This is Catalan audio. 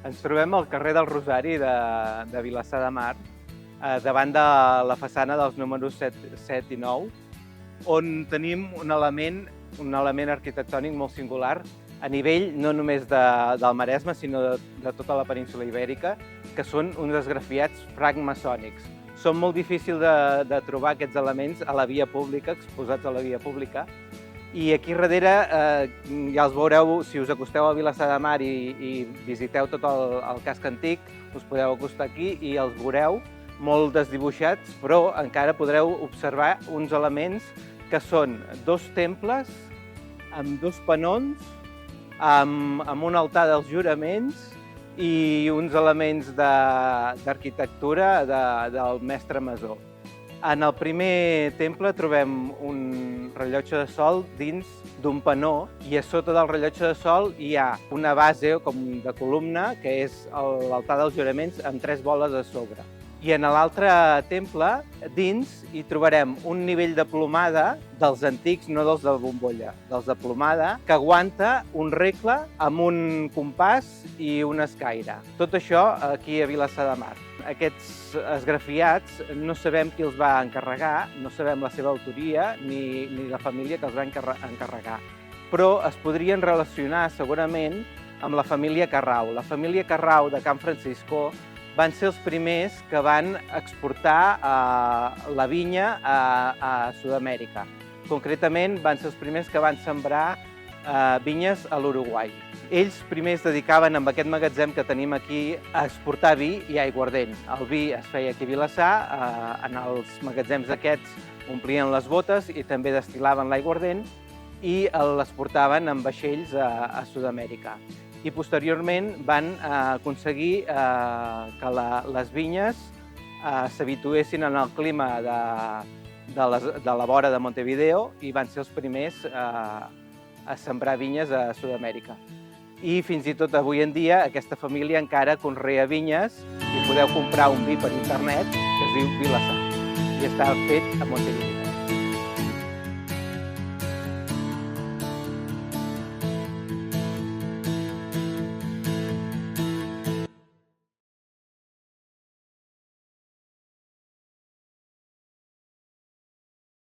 Ens trobem al carrer del Rosari de Vilassar de Mar, davant de la façana dels números 7 i 9, on tenim un element arquitectònic molt singular a nivell no només del Maresme, sinó de tota la península Ibèrica, que són uns esgrafiats francmaçònics. Són molt difícils de trobar aquests elements a la via pública, exposats a la via pública, i aquí darrere ja els veureu, si us acosteu a Vilassar de Mar i visiteu tot el casc antic, us podeu acostar aquí i els veureu molt desdibuixats, però encara podreu observar uns elements que són dos temples amb dos panons, amb un altar dels juraments i uns elements d'arquitectura del mestre masó. En el primer temple trobem un rellotge de sol dins d'un panó i a sota del rellotge de sol hi ha una base com de columna que és l'altar dels juraments amb 3 boles a sobre. I en l'altre temple, dins, hi trobarem un nivell de plomada dels antics, no dels de bombolla, dels de plomada, que aguanta un regle amb un compàs i una escaire. Tot això aquí a Vilassar de Mar. Aquests esgrafiats no sabem qui els va encarregar, no sabem la seva autoria ni la família que els va encarregar, però es podrien relacionar segurament amb la família Carrau. La família Carrau de Can Francisco van ser els primers que van exportar la vinya a Sud-amèrica. Concretament, van ser els primers que van sembrar vinyes a l'Uruguai. Ells primer es dedicaven amb aquest magatzem que tenim aquí a exportar vi i aiguardent. El vi es feia aquí a Vilassar, en els magatzems aquests omplien les botes i també destil·laven l'aiguardent i l'exportaven en vaixells a Sud-amèrica. I posteriorment van aconseguir que les vinyes s'habituessin en el clima de la vora de Montevideo i van ser els primers a sembrar vinyes a Sud-amèrica. I fins i tot avui en dia aquesta família encara conrea vinyes i podeu comprar un vi per internet que es diu Vilassar i està fet a Montevideo.